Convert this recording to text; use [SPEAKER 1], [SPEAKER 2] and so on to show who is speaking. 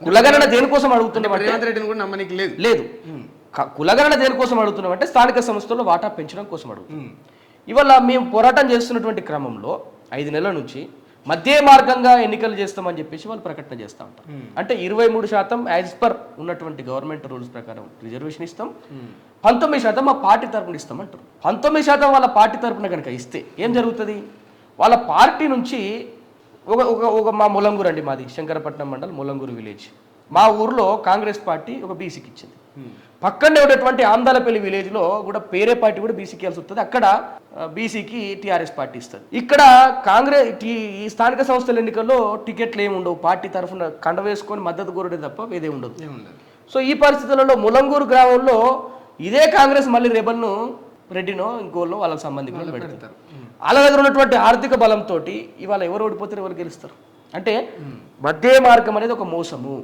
[SPEAKER 1] కులగణన దేనికోసం అడుగుతున్నాం?
[SPEAKER 2] రేవంత్ రెడ్డిని కూడా నమ్మనికి లేదు.
[SPEAKER 1] లేదు. కులగణన దేనికోసం అడుగుతున్నాం అంటే స్థానిక సంస్థల్లో వాటా పెంచడం కోసం అడుగుతున్నాం. ఇవాళ మేము పోరాటం చేస్తున్నటువంటి క్రమంలో 5 నెలల నుంచి మధ్య మార్గంగా ఎన్నికలు చేస్తామని చెప్పేసి వాళ్ళు ప్రకటన చేస్తూ ఉంటారు. అంటే 23% యాజ్ పర్ ఉన్నటువంటి గవర్నమెంట్ రూల్స్ ప్రకారం రిజర్వేషన్ ఇస్తాం, 19% మా పార్టీ తరపున ఇస్తాం అంటారు. 19% వాళ్ళ పార్టీ తరపున కనుక ఇస్తే ఏం జరుగుతుంది? వాళ్ళ పార్టీ నుంచి ఒక మా ములంగూరు అండి, మాది శంకరపట్నం మండల్ ములంగూరు విలేజ్. మా ఊర్లో కాంగ్రెస్ పార్టీ ఒక బీసీకి ఇచ్చింది. పక్కనే ఉన్నటువంటి ఆందాలపల్లి విలేజ్లో కూడా వేరే పార్టీ కూడా బీసీకి ఇవ్వాల్సి వస్తుంది. అక్కడ బీసీకి టీఆర్ఎస్ పార్టీ ఇస్తుంది. ఇక్కడ కాంగ్రెస్ ఈ స్థానిక సంస్థల ఎన్నికల్లో టికెట్లు ఏమి ఉండవు. పార్టీ తరఫున కండ వేసుకొని మద్దతు కోరడే తప్ప వేదే ఉండదు. సో ఈ పరిస్థితులలో ములంగూరు గ్రామంలో ఇదే కాంగ్రెస్ మళ్ళీ రేబల్ను రెడ్డినో ఇంకోళ్ళో వాళ్ళకి సంబంధించిన పెడతారు. వాళ్ళ దగ్గర ఉన్నటువంటి ఆర్థిక బలంతో ఇవాళ ఎవరు ఓడిపోతారు, ఎవరు గెలుస్తారు? అంటే మధ్య మార్గం అనేది ఒక మోసము.